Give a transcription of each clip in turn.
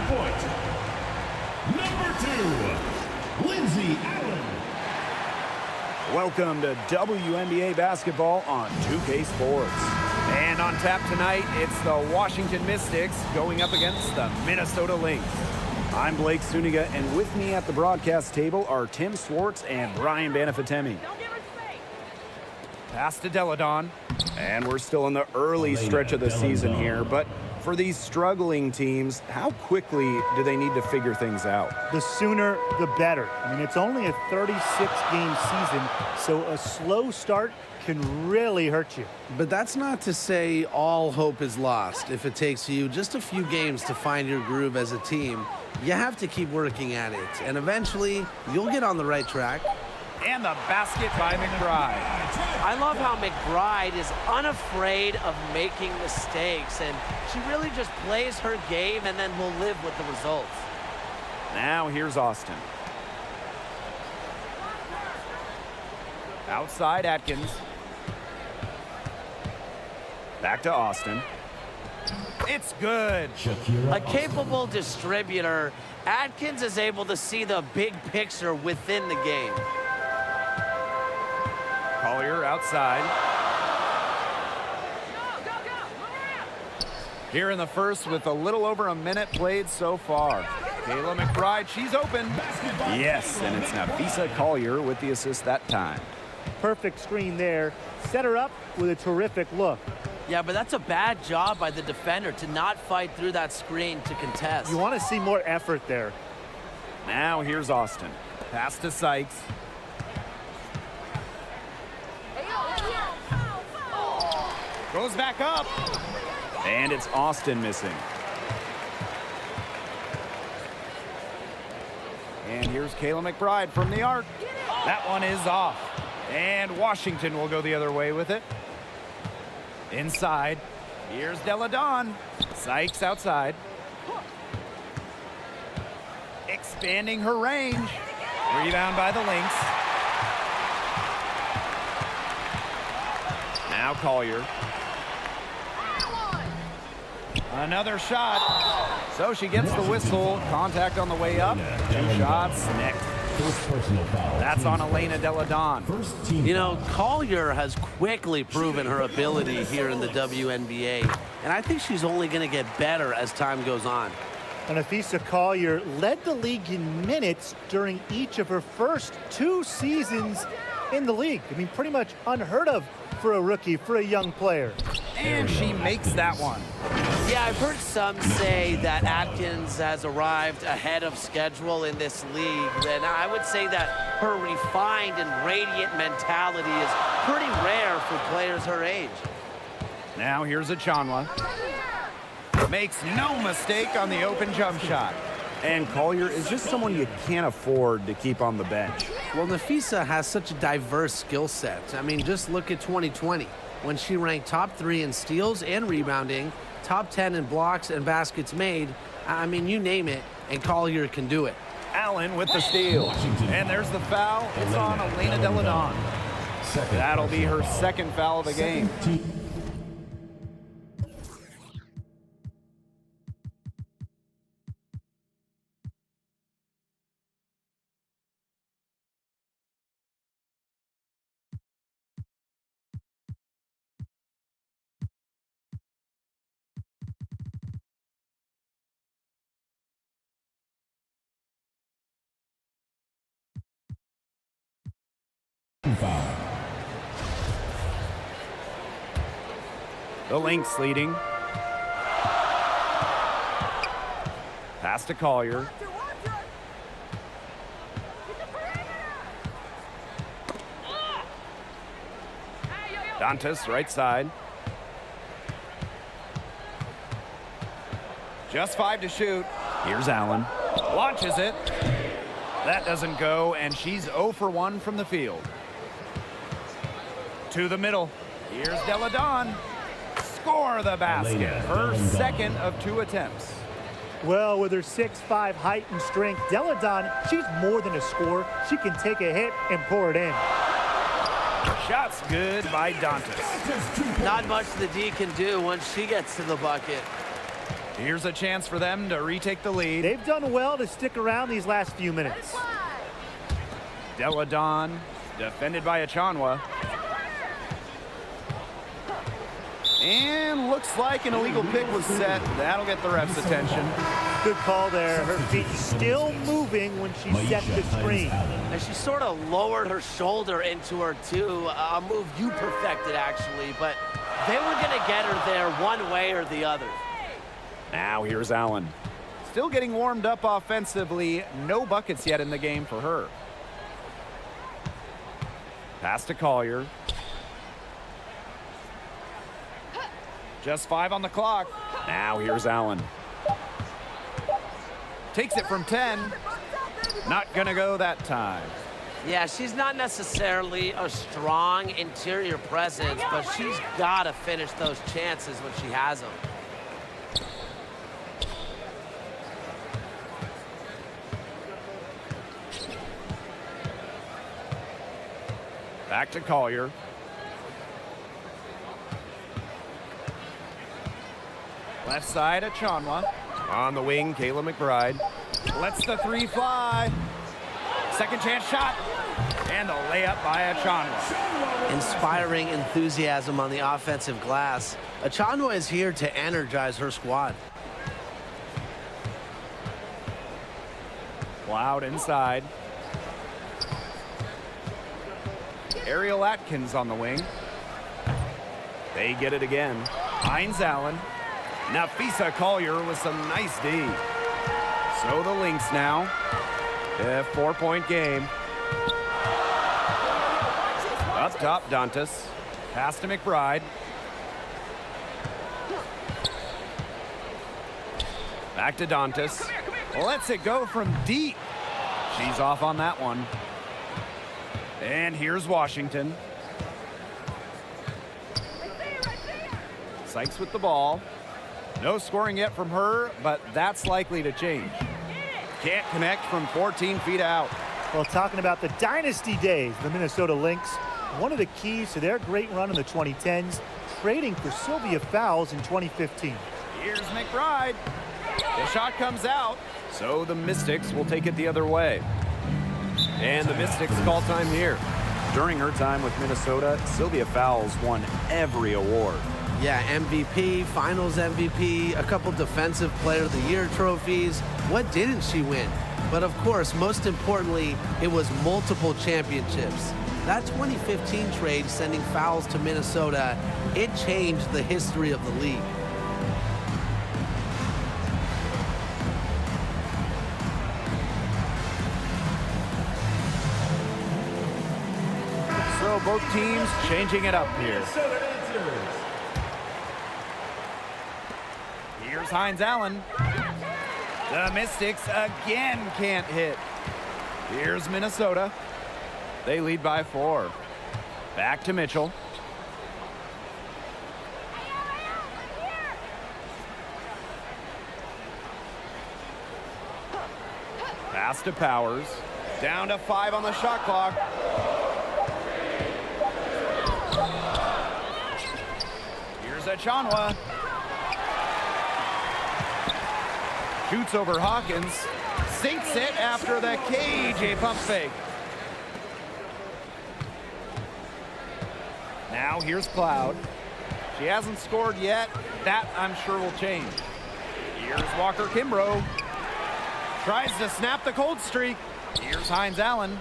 point, number 2, Lindsay Allen. Welcome to WNBA basketball on 2K Sports. And on tap tonight, it's the Washington Mystics going up against the Minnesota Lynx. I'm Blake Suniga, and with me at the broadcast table are Tim Swartz and Brian Banafitemi. Pass to Deladon, and we're still in the early stretch of the season here, but for these struggling teams, how quickly do they need to figure things out? The sooner, the better. I mean, it's only a 36-game season, so a slow start can really hurt you. But that's not to say all hope is lost. If it takes you just a few games to find your groove as a team, you have to keep working at it, and eventually you'll get on the right track. And the basket by McBride. I love how McBride is unafraid of making mistakes, and she really just plays her game and then will live with the results. Now here's Austin. Outside Atkins. Back to Austin. It's good. A capable distributor, Atkins is able to see the big picture within the game. Collier outside. Here in the first with a little over a minute played so far. Kayla McBride, she's open. Yes, and it's Nafisa Collier with the assist that time. Perfect screen there. Set her up with a terrific look. Yeah, but that's a bad job by the defender to not fight through that screen to contest. You want to see more effort there. Now here's Austin. Pass to Sykes. Goes back up. And it's Austin missing. And here's Kayla McBride from the arc. That one is off. And Washington will go the other way with it. Inside. Here's Deladon. Sykes outside. Expanding her range. Rebound by the Lynx. Now Collier. Another shot. So she gets the whistle. Contact on the way up. 2 shots next. That's on Elena Deladon. You know, Collier has quickly proven her ability here in the WNBA, and I think she's only going to get better as time goes on. And Nafisa Collier led the league in minutes during each of her first 2 seasons in the league. I mean, pretty much unheard of for a rookie, for a young player. And she makes that one. Yeah, I've heard some say that Atkins has arrived ahead of schedule in this league, and I would say that her refined and radiant mentality is pretty rare for players her age. Now here's Achanwa. Makes no mistake on the open jump shot. And Collier is just someone you can't afford to keep on the bench. Well, Nafisa has such a diverse skill set. I mean, just look at 2020, when she ranked top 3 in steals and rebounding, top 10 in blocks and baskets made. I mean, you name it, and Collier can do it. Allen with the steal. And there's the foul. It's on Elena Deladon. That'll be her second foul of the game. Foul. The Lynx leading. Pass to Collier. Dantas, right side. Just 5 to shoot. Here's Allen. Launches it. That doesn't go, and she's 0 for 1 from the field. To the middle. Here's Deladon. Score the basket. Her second of 2 attempts. Well, with her 6'5" height and strength, Deladon, she's more than a scorer. She can take a hit and pour it in. Shots good by Dantas. Not much the D can do once she gets to the bucket. Here's a chance for them to retake the lead. They've done well to stick around these last few minutes. Deladon, defended by Achanwa. And looks like an illegal pick was set. That'll get the ref's attention. Good call there. Her feet still moving when she set the screen. And she sort of lowered her shoulder into her, too. A move you perfected, actually. But they were going to get her there one way or the other. Now here's Allen. Still getting warmed up offensively. No buckets yet in the game for her. Pass to Collier. Just 5 on the clock. Now here's Allen. Takes it from 10. Not gonna go that time. Yeah, she's not necessarily a strong interior presence, but she's got to finish those chances when she has them. Back to Collier. Left side, Achanwa. On the wing, Kayla McBride. Lets the 3 fly. Second chance shot. And the layup by Achanwa. Inspiring enthusiasm on the offensive glass. Achanwa is here to energize her squad. Cloud inside. Ariel Atkins on the wing. They get it again. Hines Allen. Nafisa Collier with some nice D. So the Lynx now. A 4-point game. Up top, Dantas. Pass to McBride. Back to Dantas. Lets it go from deep. She's off on that one. And here's Washington. Sykes with the ball. No scoring yet from her, but that's likely to change. Can't connect from 14 feet out. Well, talking about the dynasty days, the Minnesota Lynx, one of the keys to their great run in the 2010s, trading for Sylvia Fowles in 2015. Here's McBride. The shot comes out, so the Mystics will take it the other way. And the Mystics call time here. During her time with Minnesota, Sylvia Fowles won every award. Yeah, MVP, Finals MVP, a couple Defensive Player of the Year trophies. What didn't she win? But of course, most importantly, it was multiple championships. That 2015 trade sending Fowles to Minnesota, it changed the history of the league. So both teams changing it up here. Here's Hines Allen. The Mystics again can't hit. Here's Minnesota. They lead by 4. Back to Mitchell. Pass to Powers. Down to 5 on the shot clock. Here's Achanwa. Shoots over Hawkins. Sinks it after the KJ pump fake. Now here's Cloud. She hasn't scored yet. That, I'm sure, will change. Here's Walker Kimbrough. Tries to snap the cold streak. Here's Hines Allen.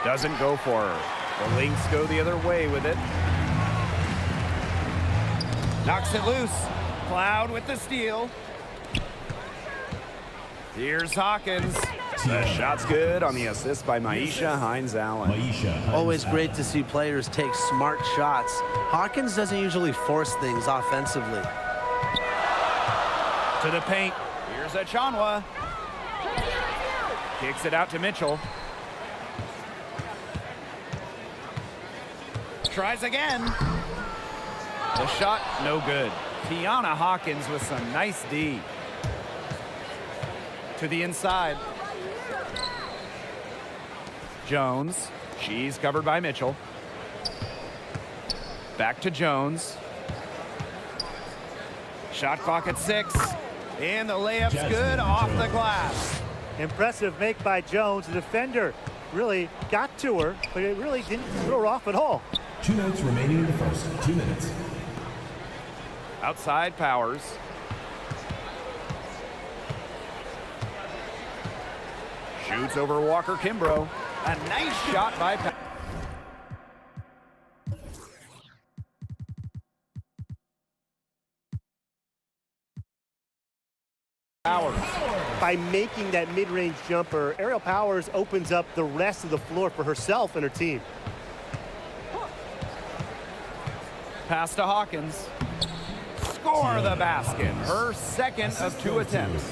Doesn't go for her. The Lynx go the other way with it. Knocks it loose. Cloud with the steal. Here's Hawkins. The shot's good on the assist by Maisha Hines Allen. Always great to see players take smart shots. Hawkins doesn't usually force things offensively. To the paint. Here's Achanwa. Kicks it out to Mitchell. Tries again. The shot, no good. Tiana Hawkins with some nice D. To the inside. Jones. She's covered by Mitchell. Back to Jones. Shot clock at 6. And the layup's good off the glass. Impressive make by Jones. The defender really got to her, but it really didn't throw her off at all. 2 minutes remaining in the first. 2 minutes. Outside Powers. Shoots over Walker Kimbrough. A nice shot by Powers. By making that mid-range jumper, Aerial Powers opens up the rest of the floor for herself and her team. Pass to Hawkins. Score the basket. Her second of 2 attempts.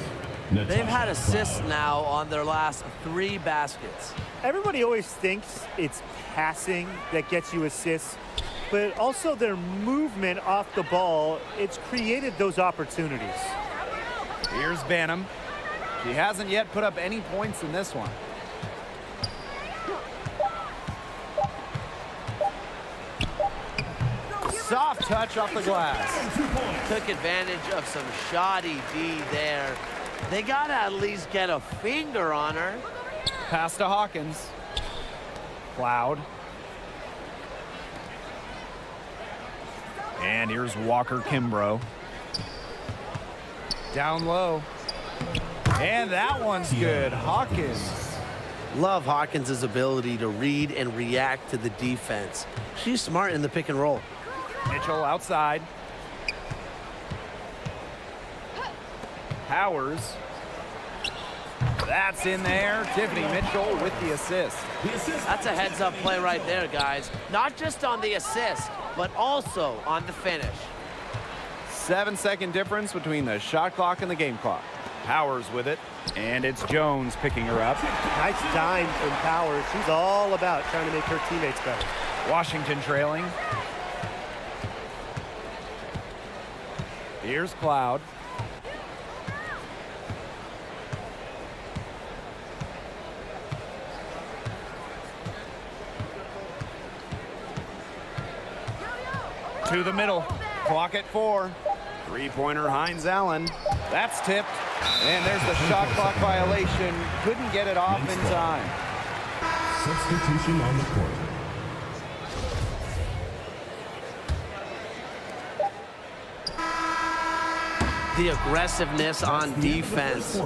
They've had assists now on their last 3 baskets. Everybody always thinks it's passing that gets you assists, but also their movement off the ball, it's created those opportunities. Here's Banham. She hasn't yet put up any points in this one. Soft touch off the glass. Took advantage of some shoddy D there. They got to at least get a finger on her. Pass to Hawkins. Cloud. And here's Walker Kimbrough. Down low. And that one's good. Hawkins. Love Hawkins' ability to read and react to the defense. She's smart in the pick and roll. Mitchell outside. Powers. That's in there. Tiffany Mitchell with the assist. That's a heads-up play right there, guys. Not just on the assist, but also on the finish. 7-second difference between the shot clock and the game clock. Powers with it, and it's Jones picking her up. Nice dime from Powers. She's all about trying to make her teammates better. Washington trailing. Here's Cloud. To the middle. Clock at 4. Three-pointer Hines Allen. That's tipped. And there's the shot clock violation. Couldn't get it off in time. Substitution on the court. The aggressiveness on defense.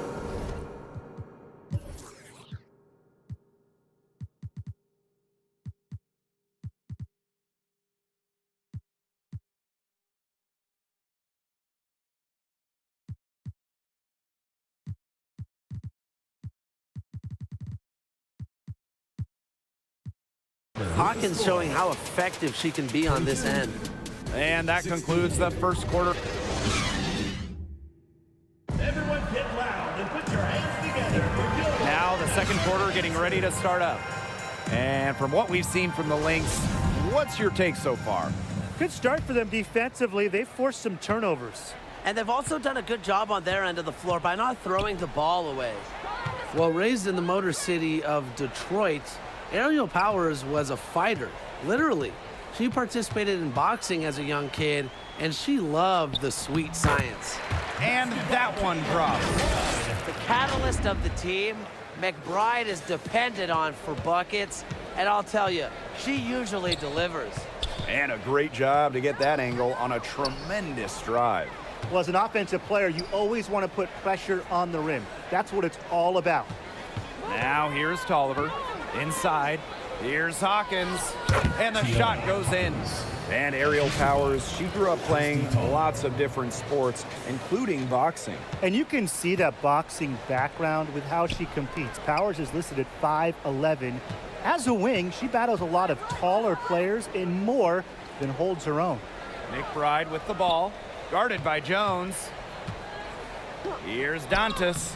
Hawkins showing how effective she can be on this end. And that concludes the first quarter. Everyone get loud and put your hands together. Now the second quarter getting ready to start up. And from what we've seen from the Lynx, what's your take so far? Good start for them defensively. They forced some turnovers. And they've also done a good job on their end of the floor by not throwing the ball away. Well, raised in the Motor City of Detroit, Aerial Powers was a fighter, literally. She participated in boxing as a young kid, and she loved the sweet science. And that one drops. The catalyst of the team, McBride is dependent on for buckets, and I'll tell you, she usually delivers. And a great job to get that angle on a tremendous drive. Well, as an offensive player, you always want to put pressure on the rim. That's what it's all about. Now here's Tolliver. Inside. Here's Hawkins. And the shot goes in. And Aerial Powers, she grew up playing lots of different sports, including boxing. And you can see that boxing background with how she competes. Powers is listed at 5'11". As a wing, she battles a lot of taller players and more than holds her own. McBride with the ball. Guarded by Jones. Here's Dantas.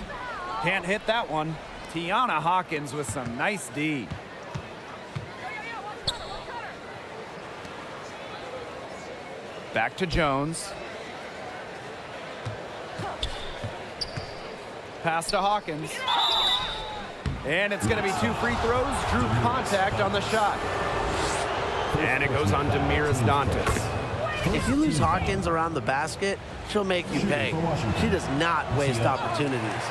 Can't hit that one. Tiana Hawkins with some nice D. Back to Jones. Pass to Hawkins. And it's going to be 2 free throws. Drew contact on the shot. And it goes on to Damiris Dantas. If you lose Hawkins around the basket, she'll make you pay. She does not waste opportunities.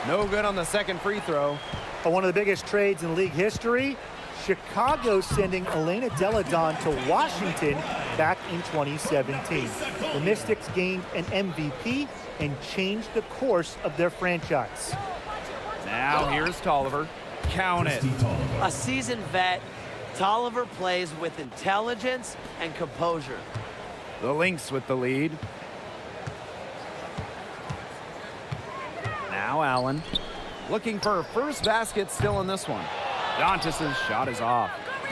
No good on the second free throw. One of the biggest trades in league history, Chicago sending Elena Delle Donne to Washington back in 2017. The Mystics gained an MVP and changed the course of their franchise. Now here's Tolliver. Count it. A seasoned vet, Tolliver plays with intelligence and composure. The Lynx with the lead. Now Allen. Looking for her first basket still in this one. Dantas' shot is off.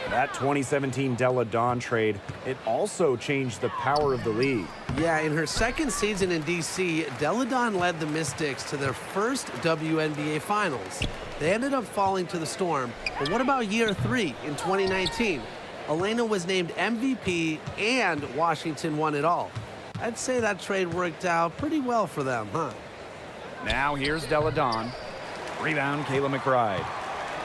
That 2017 Delle Donne trade, it also changed the power of the league. Yeah, in her second season in D.C., Delle Donne led the Mystics to their first WNBA Finals. They ended up falling to the Storm, but what about year 3 in 2019? Elena was named MVP and Washington won it all. I'd say that trade worked out pretty well for them, huh? Now here's Delle Donne. Rebound, Kayla McBride.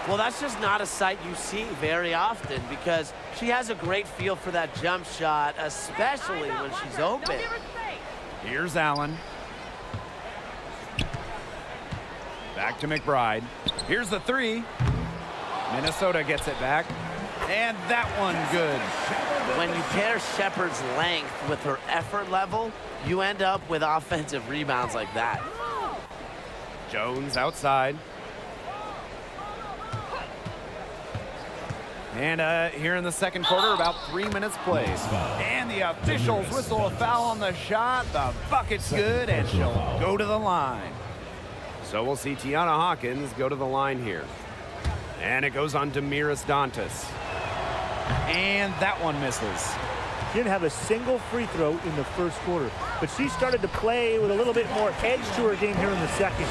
Well, that's just not a sight you see very often because she has a great feel for that jump shot, especially when she's open. Here's Allen. Back to McBride. Here's the three. Minnesota gets it back. And that one good. When you pair Shepard's length with her effort level, you end up with offensive rebounds like that. Jones outside. And here in the second quarter, about 3 minutes played. And the officials whistle a foul on the shot. The bucket's good, and she'll go to the line. So we'll see Tiana Hawkins go to the line here. And it goes on Damiris Dantas. And that one misses. She didn't have a single free throw in the first quarter, but she started to play with a little bit more edge to her game here in the second.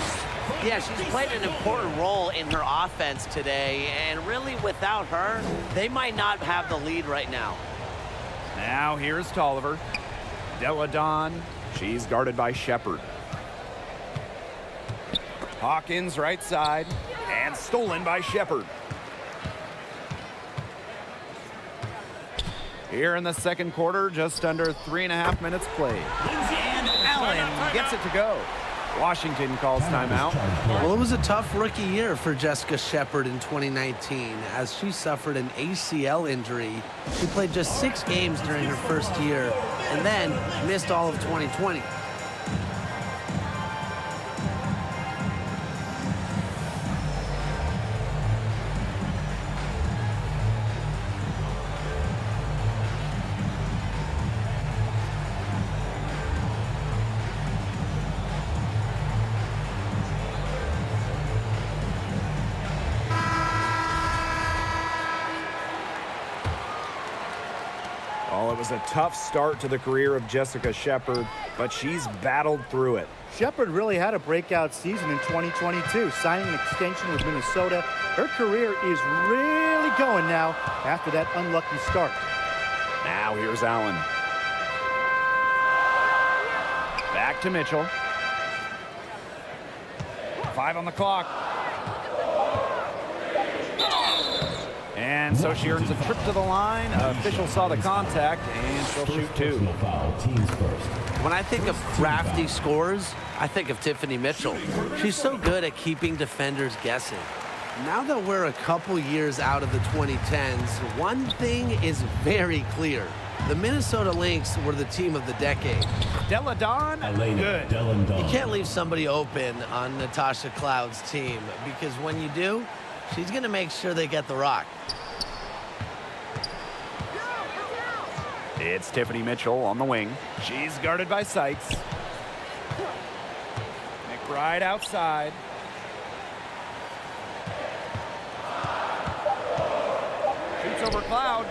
Yeah, she's played an important role in her offense today, and really without her, they might not have the lead right now. Now here's Tolliver. Delle Donne, she's guarded by Shepard. Hawkins right side, and stolen by Shepard. Here in the second quarter, just under 3.5 minutes played. And Allen gets it to go. Washington calls timeout. Well, it was a tough rookie year for Jessica Shepard in 2019 as she suffered an ACL injury. She played just 6 games during her first year and then missed all of 2020. Well, it was a tough start to the career of Jessica Shepard, but she's battled through it. Shepard really had a breakout season in 2022, signing an extension with Minnesota. Her career is really going now after that unlucky start. Now here's Allen. Back to Mitchell. 5 on the clock. And so she earns a trip to the line. Official saw the contact, and she'll shoot 2. When I think of crafty scores, I think of Tiffany Mitchell. She's so good at keeping defenders guessing. Now that we're a couple years out of the 2010s, one thing is very clear. The Minnesota Lynx were the team of the decade. Delle Donne, good. You can't leave somebody open on Natasha Cloud's team because when you do, she's going to make sure they get the rock. It's Tiffany Mitchell on the wing. She's guarded by Sykes. McBride outside. Shoots over Cloud.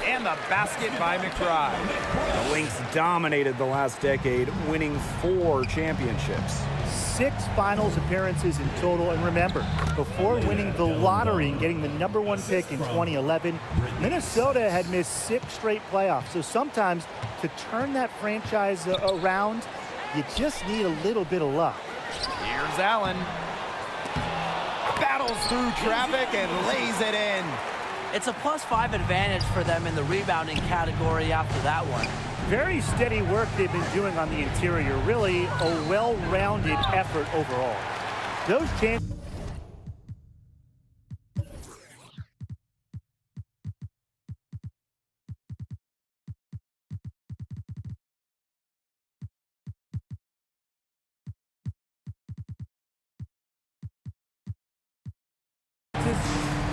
And the basket by McBride. The Lynx dominated the last decade, winning 4 championships. 6 finals appearances in total. And remember, before winning the lottery and getting the #1 pick in 2011, Minnesota had missed 6 straight playoffs. So sometimes to turn that franchise around, you just need a little bit of luck. Here's Allen. Battles through traffic and lays it in. It's a +5 advantage for them in the rebounding category after that one. Very steady work they've been doing on the interior. Really a well-rounded effort overall. Those chances.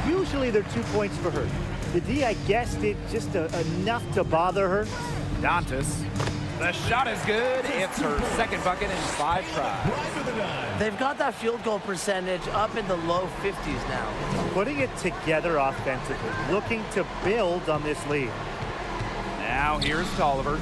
Usually they're 2 points for her. The D, I guess, did just enough to bother her. Dantas. The shot is good. It's her second bucket in 5 tries. They've got that field goal percentage up in the low 50s now. Putting it together offensively, looking to build on this lead. Now here's Tolliver.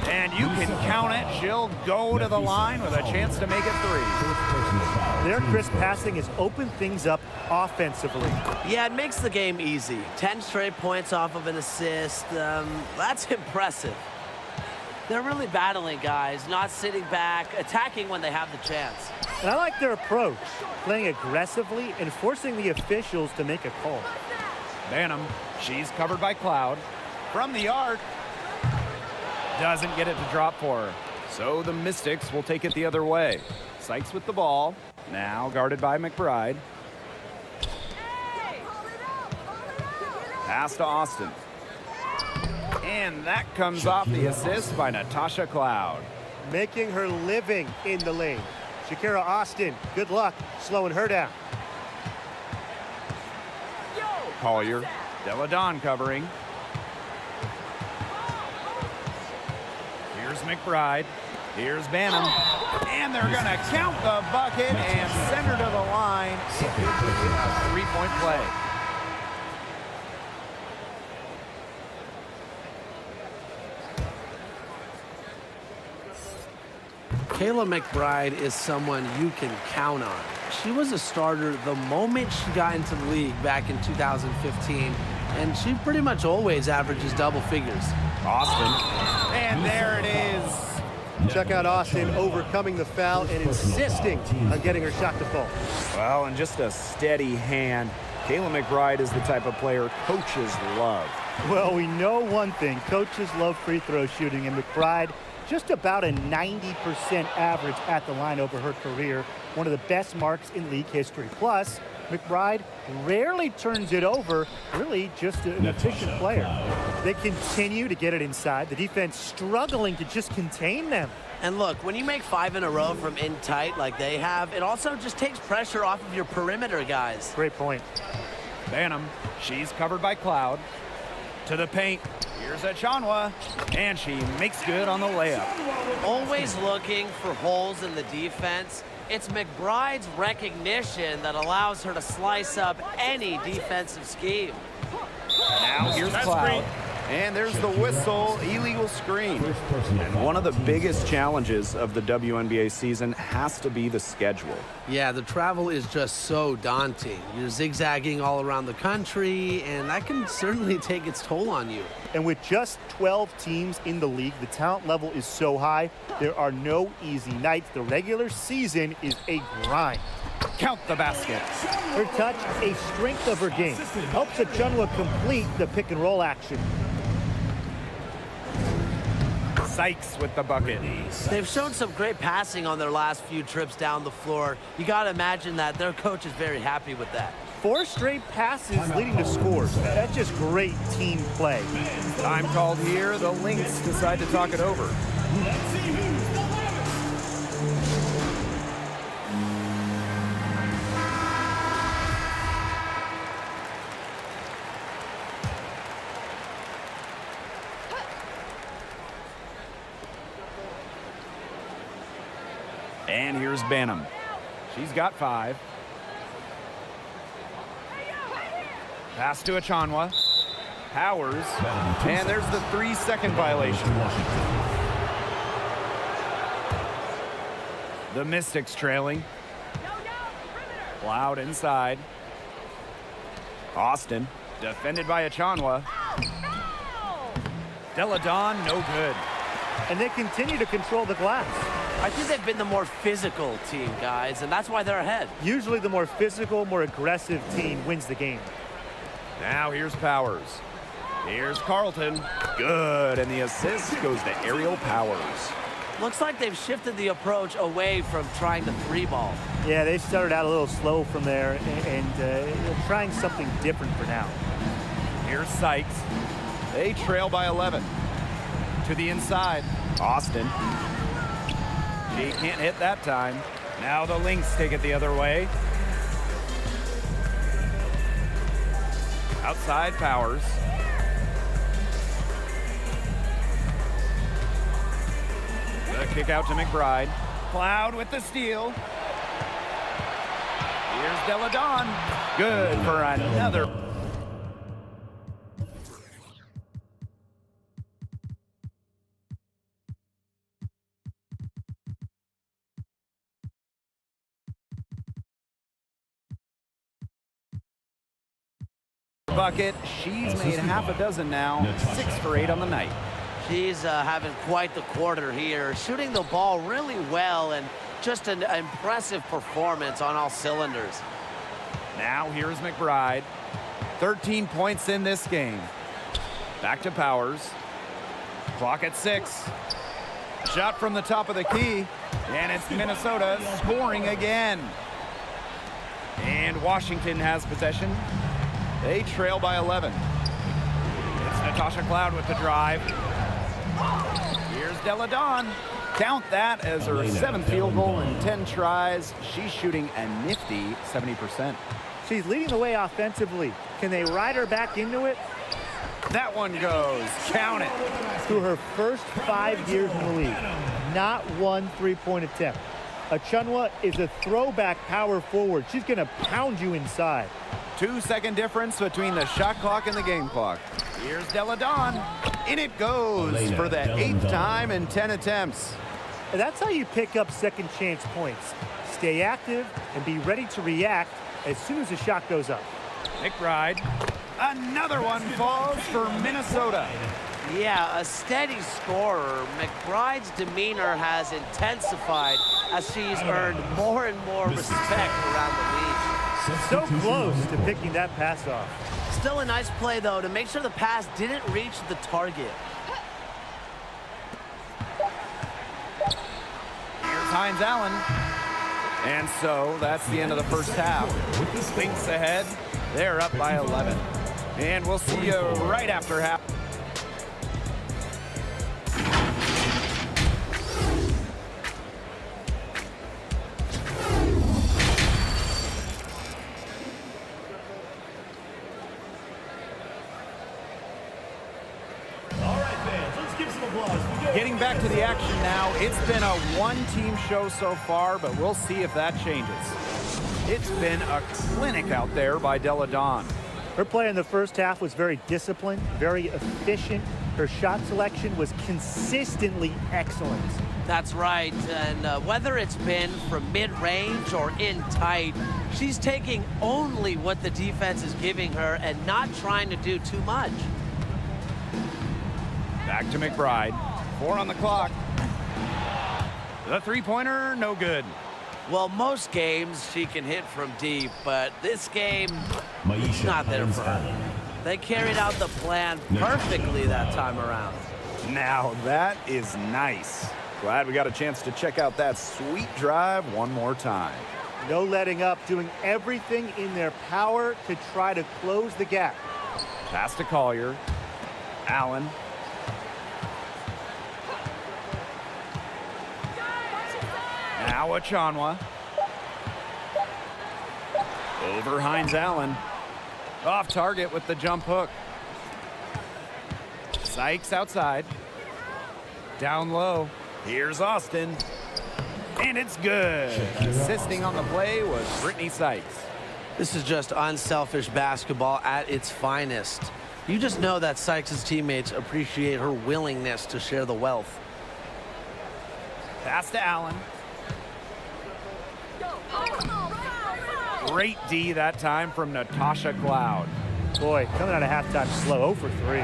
And you can count it. She'll go to the line with a chance to make it 3. Their crisp passing has opened things up offensively. Yeah, it makes the game easy. 10 straight points off of an assist. That's impressive. They're really battling, guys, not sitting back, attacking when they have the chance. And I like their approach, playing aggressively and forcing the officials to make a call. Banham, she's covered by Cloud. From the arc, doesn't get it to drop for her. So the Mystics will take it the other way. Sykes with the ball, now guarded by McBride. Pass to Austin. And that comes off the assist by Natasha Cloud. Making her living in the lane. Shakira Austin, good luck slowing her down. Collier, Deladon covering. Here's McBride. Here's Banham. And they're going to count the bucket and send her to the line. A 3-point play. Kayla McBride is someone you can count on. She was a starter the moment she got into the league back in 2015, and she pretty much always averages double figures. Austin. And there it is. Check out Austin overcoming the foul and insisting on getting her shot to fall. Well, and just a steady hand. Kayla McBride is the type of player coaches love. Well, we know one thing. Coaches love free throw shooting, and McBride just about a 90% average at the line over her career. One of the best marks in league history. Plus, McBride rarely turns it over, really just an efficient player. They continue to get it inside. The defense struggling to just contain them. And look, when you make 5 in a row from in tight like they have, it also just takes pressure off of your perimeter guys. Great point. Banham, she's covered by Cloud. To the paint. Here's Achanwa, and she makes good on the layup. Always looking for holes in the defense. It's McBride's recognition that allows her to slice up any defensive scheme. Now here's Cloud. And there's the whistle, illegal screen. And one of the biggest challenges of the WNBA season has to be the schedule. Yeah, the travel is just so daunting. You're zigzagging all around the country, and that can certainly take its toll on you. And with just 12 teams in the league, the talent level is so high, there are no easy nights. The regular season is a grind. Count the basket. Her touch, a strength of her game. Helps Achanwa complete the pick and roll action. Sykes with the bucket. They've shown some great passing on their last few trips down the floor. You got to imagine that their coach is very happy with that. 4 straight passes leading to scores. That's just great team play. Time called here. The Lynx decide to talk it over. Let's see who's the loudest. And here's Banham. She's got 5. Pass to Achanwa. Powers. And there's the 3-second violation. The Mystics trailing. Cloud inside. Austin. Defended by Achanwa. Deladon, no good. And they continue to control the glass. I think they've been the more physical team, guys, and that's why they're ahead. Usually the more physical, more aggressive team wins the game. Now here's Powers. Here's Carlton. Good, and the assist goes to Aerial Powers. Looks like they've shifted the approach away from trying to three-ball. Yeah, they started out a little slow from there and trying something different for now. Here's Sykes. They trail by 11. To the inside, Austin. She can't hit that time. Now the Lynx take it the other way. Outside Powers. The kick out to McBride. Cloud with the steal. Here's Deladon. Good for another. Bucket. She's made half a dozen now. 6 for 8 on the night. She's having quite the quarter here, shooting the ball really well and just an impressive performance on all cylinders. Now here's McBride. 13 points in this game. Back to Powers. Clock at 6. Shot from the top of the key, and it's Minnesota scoring again. And Washington has possession. They trail by 11. It's Natasha Cloud with the drive. Here's Deladon. Count that as her 7th field goal in 10 tries. She's shooting a nifty 70%. She's leading the way offensively. Can they ride her back into it? That one goes. Count it. Through her first 5 years in the league, not one three-point attempt. Achunwa is a throwback power forward. She's going to pound you inside. 2-second difference between the shot clock and the game clock. Here's Deladon. In it goes for the 8th time in 10 attempts. And that's how you pick up second chance points. Stay active and be ready to react as soon as the shot goes up. McBride. Another one falls for Minnesota. Yeah, a steady scorer. McBride's demeanor has intensified as she's earned more and more respect around the league. So close to picking that pass off. Still a nice play, though, to make sure the pass didn't reach the target. Here's Hines Allen. And so that's the end of the first half. Lynx ahead. They're up by 11. And we'll see you right after half. Getting back to the action now. It's been a one-team show so far, but we'll see if that changes. It's been a clinic out there by Deladon. Her play in the first half was very disciplined, very efficient. Her shot selection was consistently excellent. That's right, and whether it's been from mid-range or in tight, she's taking only what the defense is giving her and not trying to do too much. Back to McBride. 4 on the clock. The three-pointer, no good. Well, most games she can hit from deep, but this game, not there for her. They carried out the plan perfectly that time around. Now that is nice. Glad we got a chance to check out that sweet drive one more time. No letting up, doing everything in their power to try to close the gap. Pass to Collier. Allen. Now Achunwa. Over Hines Allen. Off target with the jump hook. Sykes outside. Down low. Here's Austin. And it's good. Assisting on the play was Brittany Sykes. This is just unselfish basketball at its finest. You just know that Sykes' teammates appreciate her willingness to share the wealth. Pass to Allen. Great D that time from Natasha Cloud. Boy, coming out of halftime slow, 0 for 3.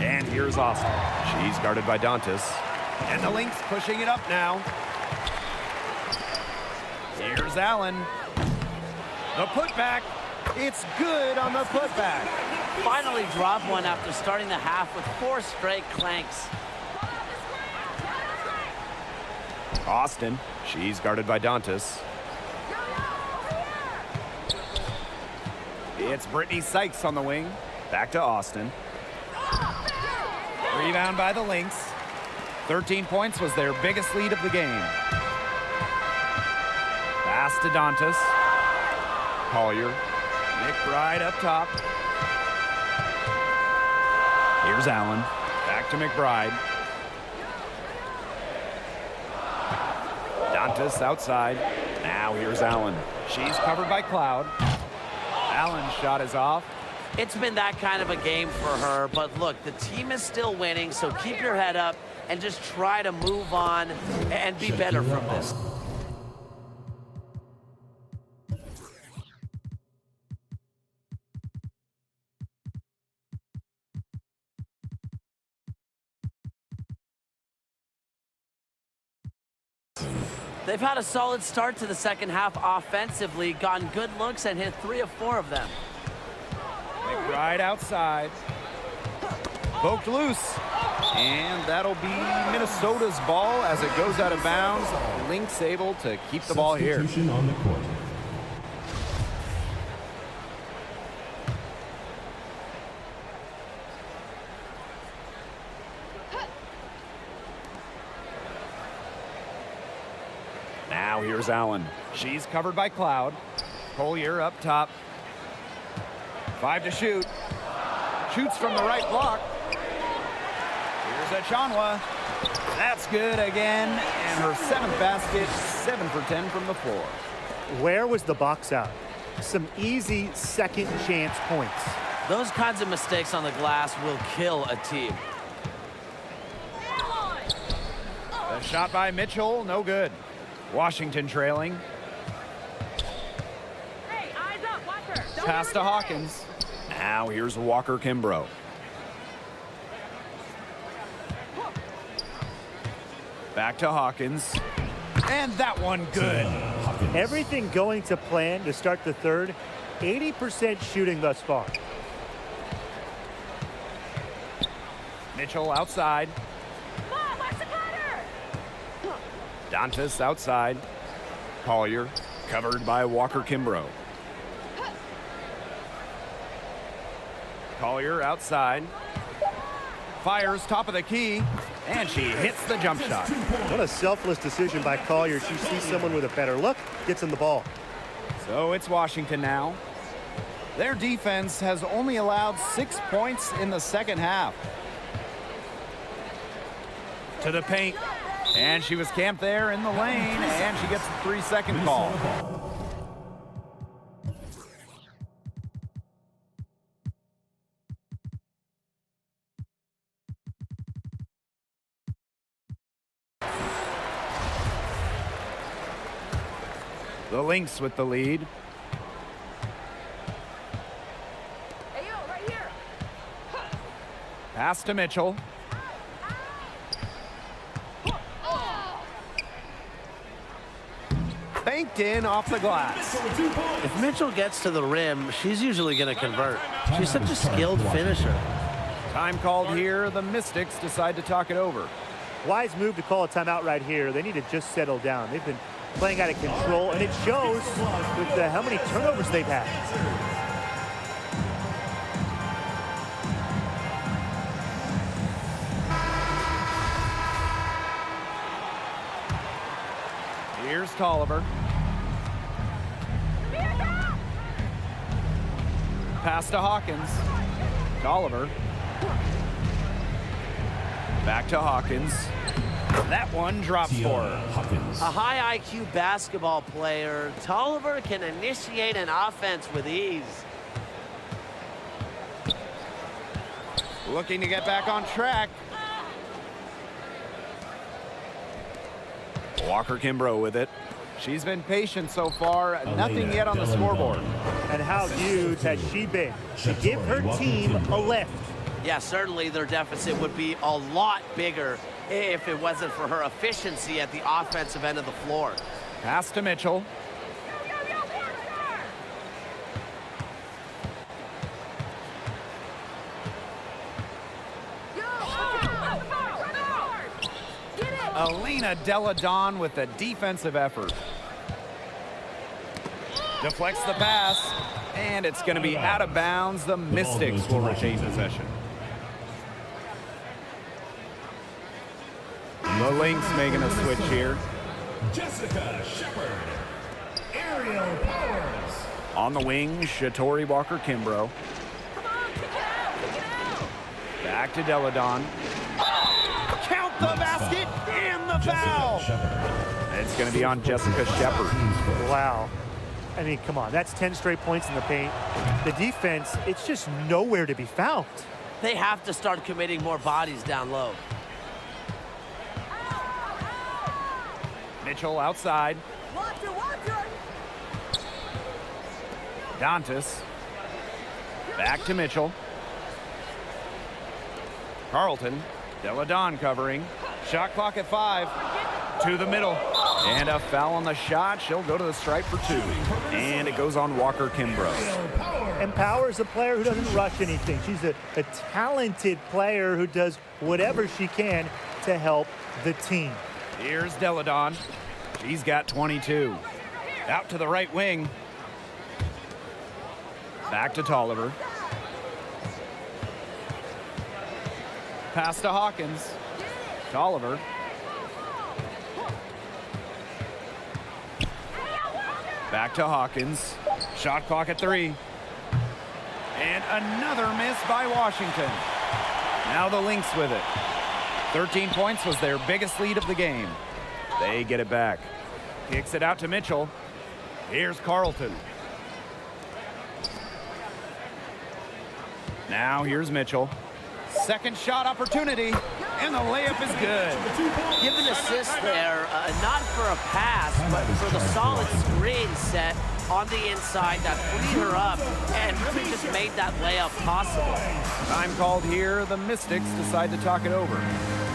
And here's Austin. She's guarded by Dantas. And the Lynx pushing it up now. Here's Allen. The putback. It's good on the putback. Finally dropped one after starting the half with 4 straight clanks. Austin, she's guarded by Dantas. It's Brittany Sykes on the wing. Back to Austin. Rebound by the Lynx. 13 points was their biggest lead of the game. Pass to Dantas. Collier. McBride up top. Here's Allen. Back to McBride. Dantas outside. Now here's Allen. She's covered by Cloud. Allen's shot is off. It's been that kind of a game for her, but look, the team is still winning, so keep your head up and just try to move on and be better from this. They've had a solid start to the second half offensively, gotten good looks and hit 3 of 4 of them. McBride outside. Poked loose. And that'll be Minnesota's ball as it goes out of bounds. Lynx able to keep the ball here. Substitution on the court. Now here's Allen. She's covered by Cloud. Collier up top. 5 to shoot. Shoots from the right block. Here's Achanwa. That's good again. And her 7th basket, 7 for 10 from the floor. Where was the box out? Some easy second chance points. Those kinds of mistakes on the glass will kill a team. The shot by Mitchell, no good. Washington trailing. Hey, eyes up, watch her. Don't Pass to ever get Hawkins. Now here's Walker Kimbrough. Back to Hawkins. And that one good. Everything going to plan to start the third. 80% shooting thus far. Mitchell outside. Mom, watch the cutter! Dantas outside. Collier covered by Walker Kimbrough. Collier outside. Fires top of the key. And she hits the jump shot. What a selfless decision by Collier. She sees someone with a better look, gets him the ball. So it's Washington now. Their defense has only allowed 6 points in the second half. To the paint. And she was camped there in the lane, and she gets the 3-second call. The Lynx with the lead. Hey, yo, right here. Pass to Mitchell. Banked in off the glass. If Mitchell gets to the rim, she's usually going to convert. She's such a skilled finisher. Time called here. The Mystics decide to talk it over. Wise move to call a timeout right here. They need to just settle down. They've been playing out of control, and it shows with how many turnovers they've had. Here's Tolliver. Pass to Hawkins. Tolliver. Back to Hawkins. That one drops for her. A high IQ basketball player, Tolliver can initiate an offense with ease. Looking to get back on track. Walker Kimbrough with it. She's been patient so far. Nothing yet on the scoreboard. And how huge has she been to give her team a lift? Yeah, certainly their deficit would be a lot bigger if it wasn't for her efficiency at the offensive end of the floor. Pass to Mitchell. Elena Delle Donne with a defensive effort. Deflects the pass, and it's going to be out of bounds. The Mystics will retain possession. The Lynx making a switch here. Jessica Shepard. Aerial Powers. On the wing, Shatori Walker-Kimbrough. Come on, kick it out, kick it out. Back to Delle Donne. Count the basket and the foul. It's going to be on Jessica Shepard. Wow. I mean, come on. That's 10 straight points in the paint. The defense, it's just nowhere to be found. They have to start committing more bodies down low. Mitchell outside. Walter. Dantas. Back to Mitchell. Carlton. Delle Donne covering. Shot clock at 5. To the middle. And a foul on the shot. She'll go to the stripe for 2. And it goes on Walker-Kimbrough. And Powers a player who doesn't rush anything. She's a talented player who does whatever she can to help the team. Here's Delle Donne. She's got 22. Out to the right wing. Back to Tolliver. Pass to Hawkins. Tolliver. Back to Hawkins. Shot clock at 3. And another miss by Washington. Now the Lynx with it. 13 points was their biggest lead of the game. They get it back. Kicks it out to Mitchell. Here's Carlton. Now here's Mitchell. Second shot opportunity, and the layup is good. Give an assist there, not for a pass, but for the solid screen set on the inside that freed her up and really just made that layup possible. Time called here. The Mystics decide to talk it over.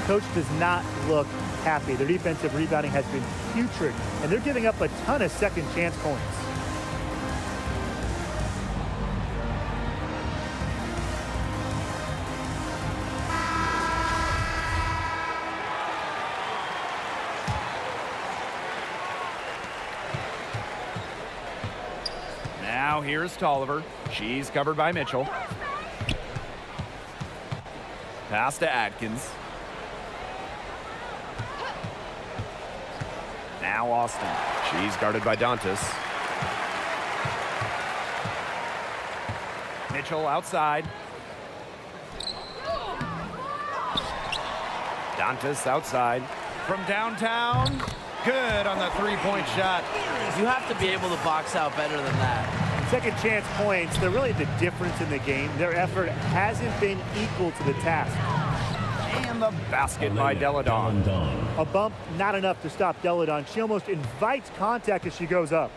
Coach does not look happy. Their defensive rebounding has been putrid, and they're giving up a ton of second chance points. Now here's Tolliver. She's covered by Mitchell. Pass to Atkins. Now Austin. She's guarded by Dantas. Mitchell outside. Dantas outside. From downtown. Good on the three-point shot. You have to be able to box out better than that. Second chance points, they're really the difference in the game. Their effort hasn't been equal to the task. And the basket by Delle Donne. A bump, not enough to stop Delle Donne. She almost invites contact as she goes up.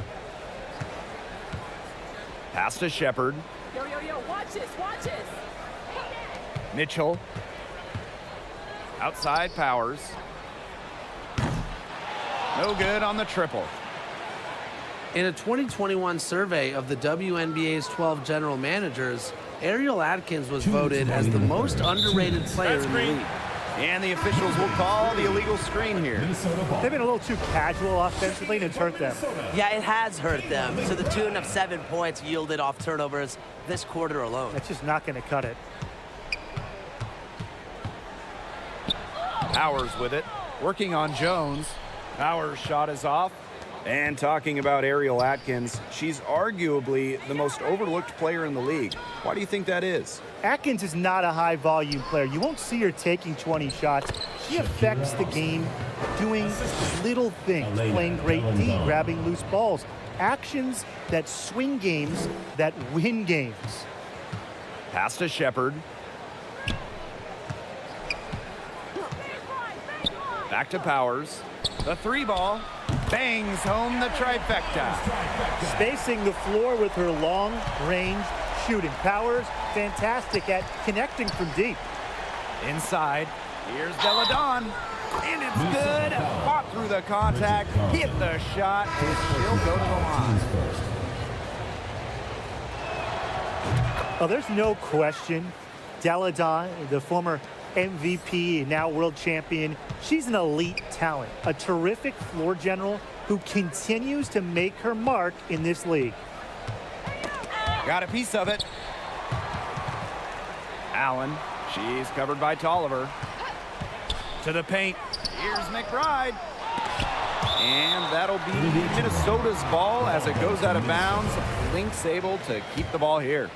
Pass to Shepard. Yo, watch this. Mitchell. Outside Powers. No good on the triple. In a 2021 survey of the WNBA's 12 general managers, Ariel Atkins was voted as the most underrated player in the league. And the officials will call the illegal screen here. They've been a little too casual offensively, and it's hurt them. Yeah, it has hurt them to the tune of 7 points yielded off turnovers this quarter alone. That's just not going to cut it. Powers with it, working on Jones. Powers' shot is off. And talking about Ariel Atkins, she's arguably the most overlooked player in the league. Why do you think that is? Atkins is not a high-volume player. You won't see her taking 20 shots. She affects the game doing little things, playing great D, grabbing loose balls. Actions that swing games, that win games. Pass to Shepard. Back to Powers. The 3-ball. Bangs home the trifecta. Spacing the floor with her long-range shooting. Powers, fantastic at connecting from deep. Inside, here's Delle Donne. And it's good. Fought through the contact, hit the shot, and she'll go to the line. Oh, there's no question. Delle Donne, the former MVP, now world champion. She's an elite talent, a terrific floor general who continues to make her mark in this league. Got a piece of it. Allen, she's covered by Tolliver. To the paint. Here's McBride. And that'll be Minnesota's ball as it goes out of bounds. Lynx able to keep the ball here.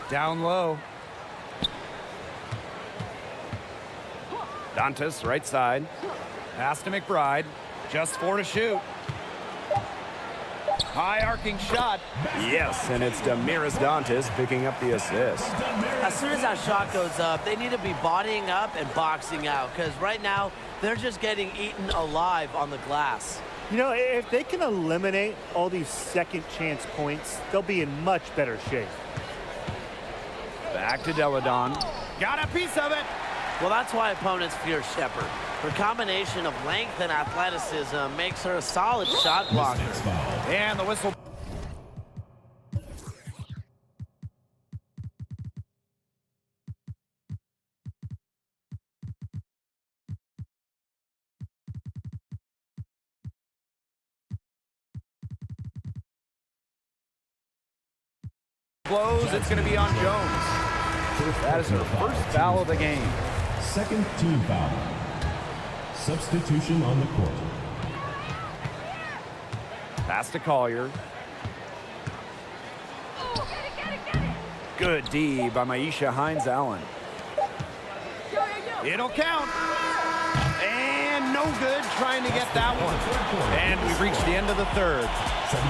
Down low. Dantas, right side. Pass to McBride. Just 4 to shoot. High arcing shot. Yes, and it's Damiris Dantas picking up the assist. As soon as that shot goes up, they need to be bodying up and boxing out, because right now they're just getting eaten alive on the glass. You know, if they can eliminate all these second chance points, they'll be in much better shape. Back to Deladon. Got a piece of it. Well, that's why opponents fear Shepard. Her combination of length and athleticism makes her a solid shot blocker. And the whistle. Blows, it's going to be on Jones. That is her first foul of the game. Second team foul. Substitution on the court. Pass to Collier. Good D by Maisha Hines-Allen. It'll count. And no good trying to get that one. And we've reached the end of the third.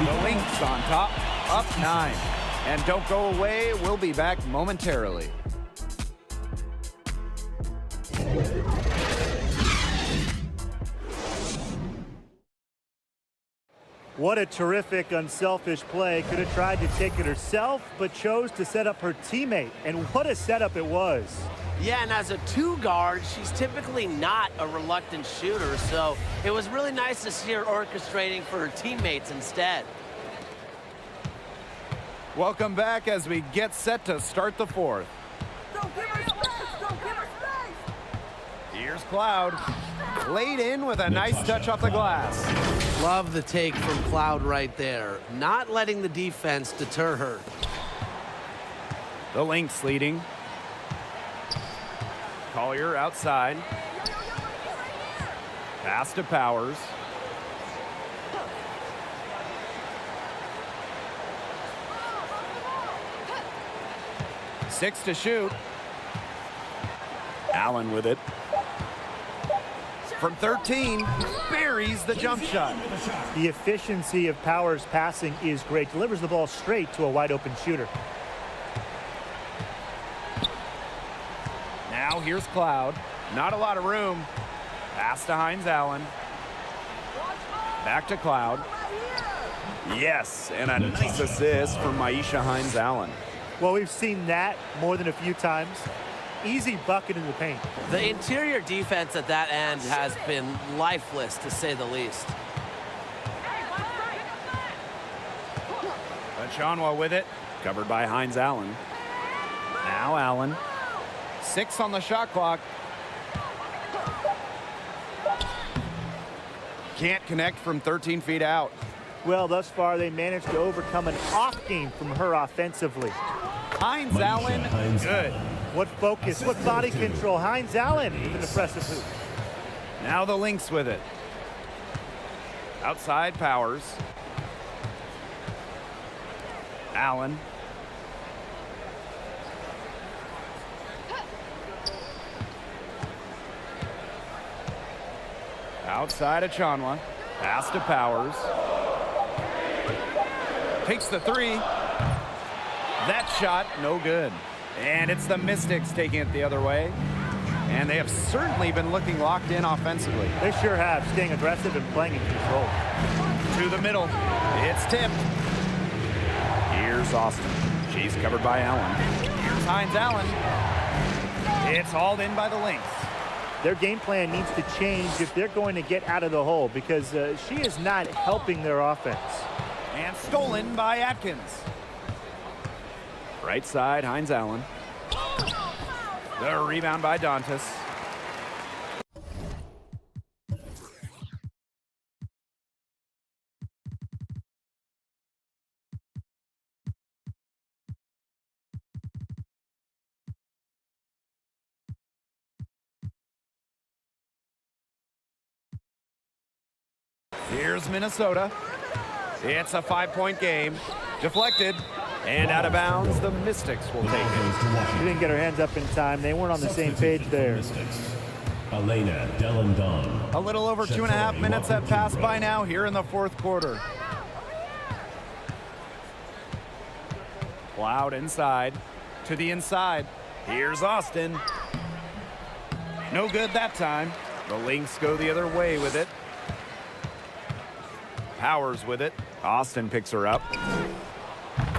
The Lynx on top, up 9. And don't go away, we'll be back momentarily. What a terrific, unselfish play. Could have tried to take it herself, but chose to set up her teammate. And what a setup it was. Yeah, and as a 2 guard, she's typically not a reluctant shooter, so it was really nice to see her orchestrating for her teammates instead. Welcome back as we get set to start the fourth. Don't give her space! Don't give her space! Here's Cloud. Laid in with a nice touch off the glass. Love the take from Cloud right there. Not letting the defense deter her. The Lynx leading. Collier outside. Pass to Powers. Six to shoot. Allen with it. From 13, buries the jump shot. The efficiency of Powers' passing is great. Delivers the ball straight to a wide-open shooter. Now here's Cloud. Not a lot of room. Pass to Hines-Allen. Back to Cloud. Yes, and a nice assist from Maisha Hines-Allen. Well, we've seen that more than a few times. Easy bucket in the paint. The interior defense at that end has been lifeless, to say the least. Achanwa with it. Covered by Hines-Allen. Now Allen. 6 on the shot clock. Can't connect from 13 feet out. Well, thus far, they managed to overcome an off game from her offensively. Hines-Allen, good. What focus, what body control. Hines-Allen with an impressive hoop. Now the Lynx with it. Outside Powers. Allen. Outside Achanwa. Pass to Powers. Takes the 3. That shot, no good. And it's the Mystics taking it the other way. And they have certainly been looking locked in offensively. They sure have, staying aggressive and playing in control. To the middle. It's tipped. Here's Austin. She's covered by Allen. Here's Hines-Allen. It's hauled in by the Lynx. Their game plan needs to change if they're going to get out of the hole, because she is not helping their offense. And stolen by Atkins. Right side, Hines Allen. The rebound by Dantas. Here's Minnesota. It's a 5-point game. Deflected and out of bounds. The Mystics will take it. We didn't get our hands up in time. They weren't on the same page there. Elena Delandon. A little over 2.5 minutes have passed by now here in the fourth quarter. Cloud inside. To the inside. Here's Austin. No good that time. The Lynx go the other way with it. Powers with it. Austin picks her up.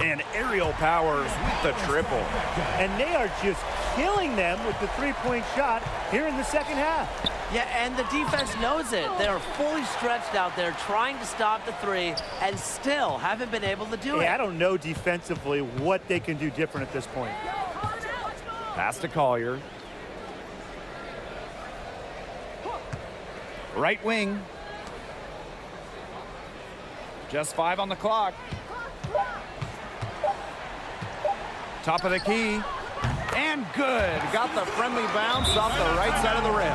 And Aerial Powers with the triple. And they are just killing them with the three-point shot here in the second half. Yeah, and the defense knows it. They're fully stretched out there trying to stop the three and still haven't been able to do it. I don't know defensively what they can do different at this point. Pass to Collier. Right wing. Just 5 on the clock. Top of the key. And good. Got the friendly bounce off the right side of the rim.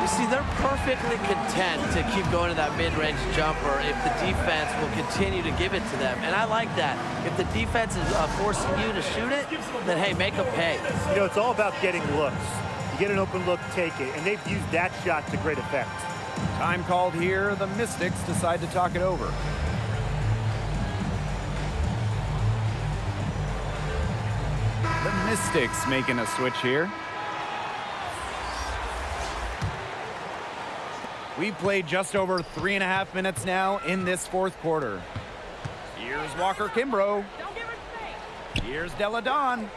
You see, they're perfectly content to keep going to that mid-range jumper if the defense will continue to give it to them. And I like that. If the defense is forcing you to shoot it, then, hey, make them pay. You know, it's all about getting looks. You get an open look, take it. And they've used that shot to great effect. Time called here. The Mystics decide to talk it over. The Mystics making a switch here. We've played just over 3.5 minutes now in this fourth quarter. Here's Walker Kimbrough. Here's Deladon.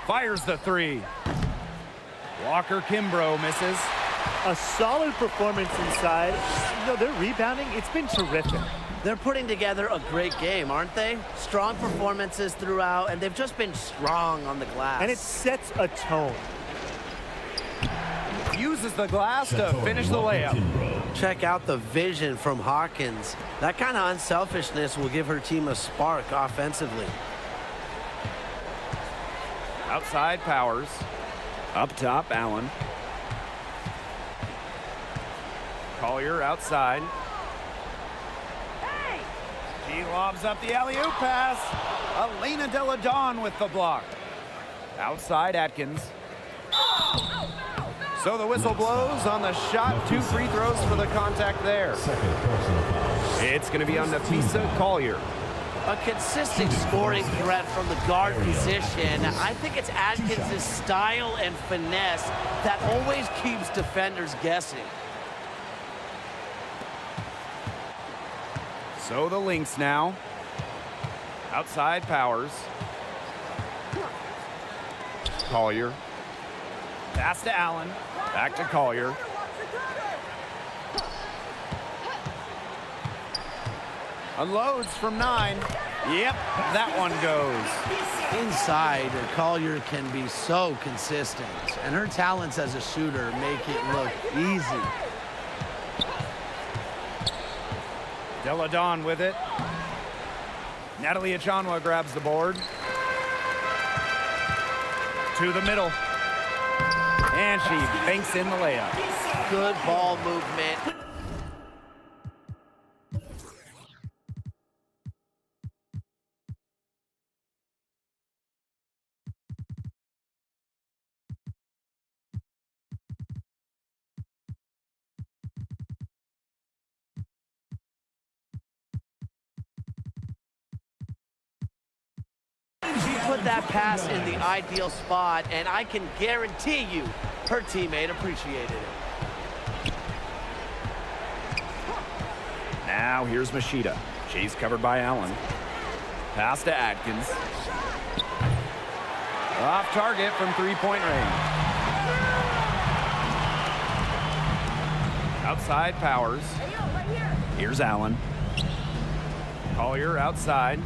Fires the three. Walker Kimbrough misses. A solid performance inside. You know, their rebounding, it's been terrific. They're putting together a great game, aren't they? Strong performances throughout, and they've just been strong on the glass. And it sets a tone. Uses the glass to finish the layup. Check out the vision from Hawkins. That kind of unselfishness will give her team a spark offensively. Outside Powers. Up top, Allen. Collier outside. She lobs up the alley-oop pass. Elena Deladon with the block. Outside Atkins. So the whistle blows on the shot. 2 free throws for the contact there. It's going to be on Nafisa Collier. A consistent scoring threat from the guard position. I think it's Atkins' style and finesse that always keeps defenders guessing. So the Lynx now. Outside Powers. Collier. Pass to Allen. Back to Collier. Unloads from 9. Yep, that one goes. Inside, Collier can be so consistent, and her talents as a shooter make it look easy. Deladon with it. Natalie Achanwa grabs the board. To the middle. And she banks in the layup. Good ball movement. Put that pass in the ideal spot, and I can guarantee you her teammate appreciated it. Now here's Machida. She's covered by Allen. Pass to Atkins. Off target from 3-point range. Outside Powers. Here's Allen. Collier outside.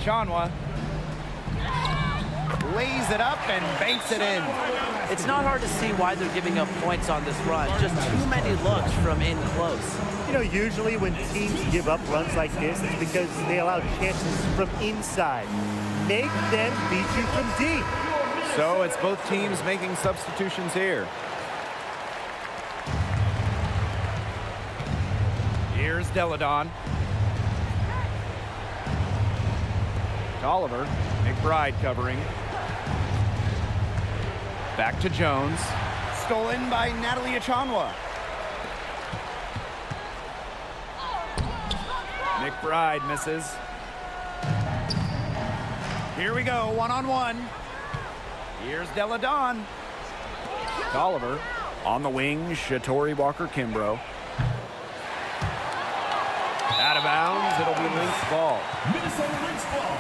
Achanwa lays it up and banks it in. It's not hard to see why they're giving up points on this run. Just too many looks from in close. You know, usually when teams give up runs like this, it's because they allow chances from inside. Make them beat you from deep. So it's both teams making substitutions here. Here's Deladon. Oliver, McBride covering. Back to Jones. Stolen by Natalie Achanwa. McBride misses. Here we go, one-on-one. Here's Deladon. Oliver on the wing, Shatori Walker-Kimbrough. Out of bounds, it'll be Lynx ball. Minnesota Lynx ball.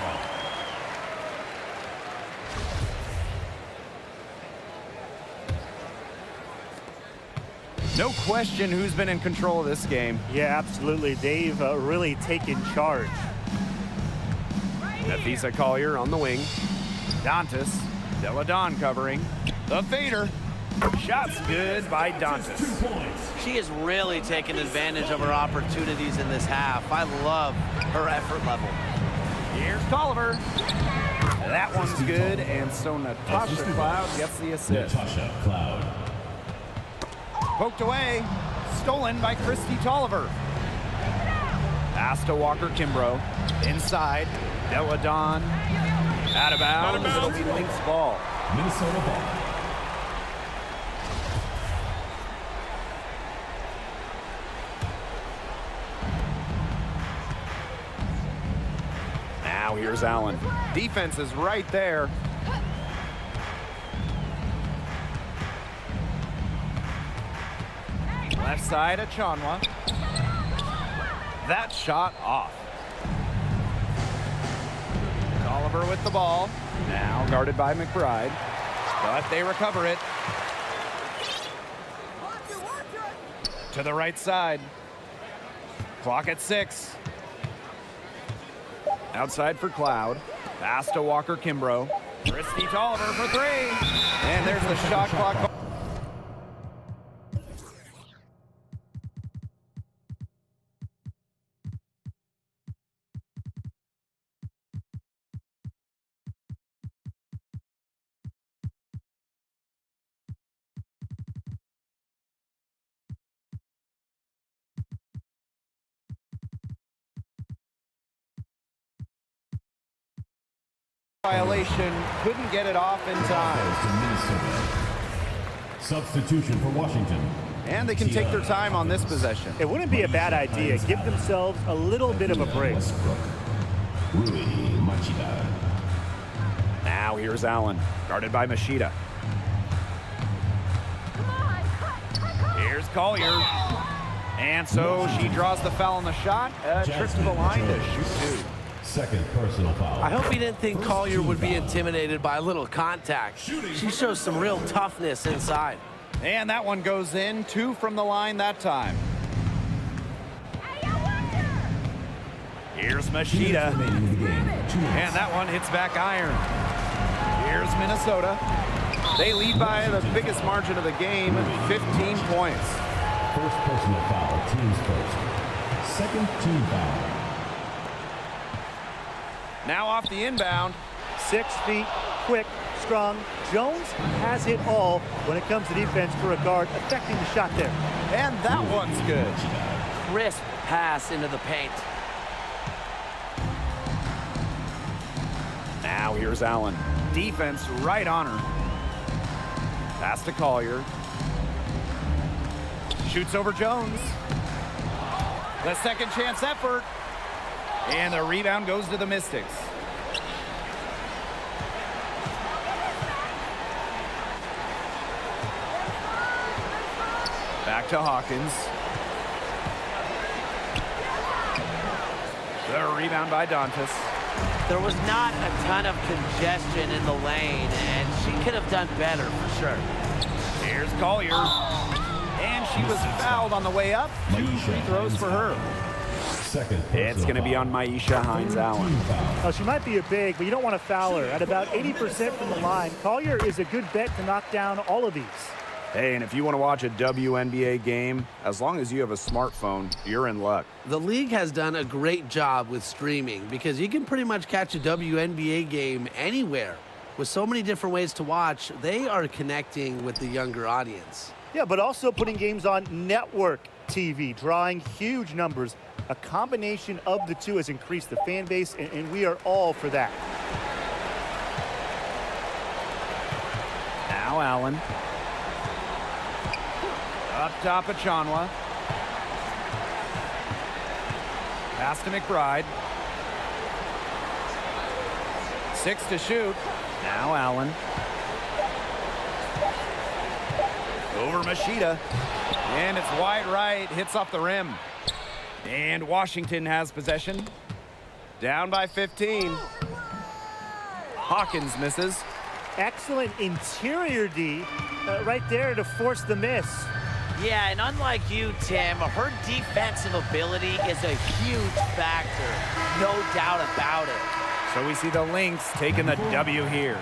No question who's been in control of this game. Yeah, absolutely. They've really taken charge. Nafisa Collier on the wing. Dantas. Deladon covering. The fader. Shots good by Dantas. 2 points. She has really taken advantage of her opportunities in this half. I love her effort level. Here's Tolliver. That one's good, and so Natasha Cloud gets the assist. Natasha Cloud. Poked away. Stolen by Christy Tolliver. Pass to Walker-Kimbrough. Inside. Deladon. Out of bounds. It'll be Lynx ball. Minnesota ball. Now here's Allen. Defense is right there. Left side, Achanwa. That shot off. Oliver with the ball. Now guarded by McBride. But they recover it. To the right side. Clock at 6. Outside for Cloud. Pass to Walker-Kimbrough. Christy Tolliver for 3. And there's the shot clock. Violation, couldn't get it off in time. Substitution for Washington. And they can take their time on this possession. It wouldn't be a bad idea. Give themselves a little bit of a break. Rui Machida. Now here's Allen, guarded by Machida. Here's Collier. And so she draws the foul on the shot. Trip to the line to shoot 2. Second personal foul. I hope he didn't think Collier would be intimidated by a little contact. She shows some real toughness inside. And that one goes in. 2 from the line that time. Here's Machida. And that one hits back iron. Here's Minnesota. They lead by the biggest margin of the game, 15 points. First personal foul, team's first. Second team foul. Now off the inbound. 6 feet, quick, strong. Jones has it all when it comes to defense for a guard, affecting the shot there. And that one's good. Crisp pass into the paint. Now here's Allen. Defense right on her. Pass to Collier. Shoots over Jones. The second chance effort. And the rebound goes to the Mystics. Back to Hawkins. The rebound by Dantas. There was not a ton of congestion in the lane, and she could have done better for sure. Here's Collier. And she was fouled on the way up. 2 free throws for her. Second It's going to be on Maisha Hines-Allen. Now, she might be a big, but you don't want to foul her. At about 80% from the line, Collier is a good bet to knock down all of these. Hey, and if you want to watch a WNBA game, as long as you have a smartphone, you're in luck. The league has done a great job with streaming because you can pretty much catch a WNBA game anywhere. With so many different ways to watch, they are connecting with the younger audience. Yeah, but also putting games on network TV, drawing huge numbers. A combination of the two has increased the fan base, and we are all for that. Now Allen. Up top of Chanwa. Pass to McBride. 6 to shoot. Now Allen. Over Machida. And it's wide right. Hits off the rim. And Washington has possession. Down by 15. Hawkins misses. Excellent interior D right there to force the miss. Yeah, and unlike you, Tim, her defensive ability is a huge factor. No doubt about it. So we see the Lynx taking the W here.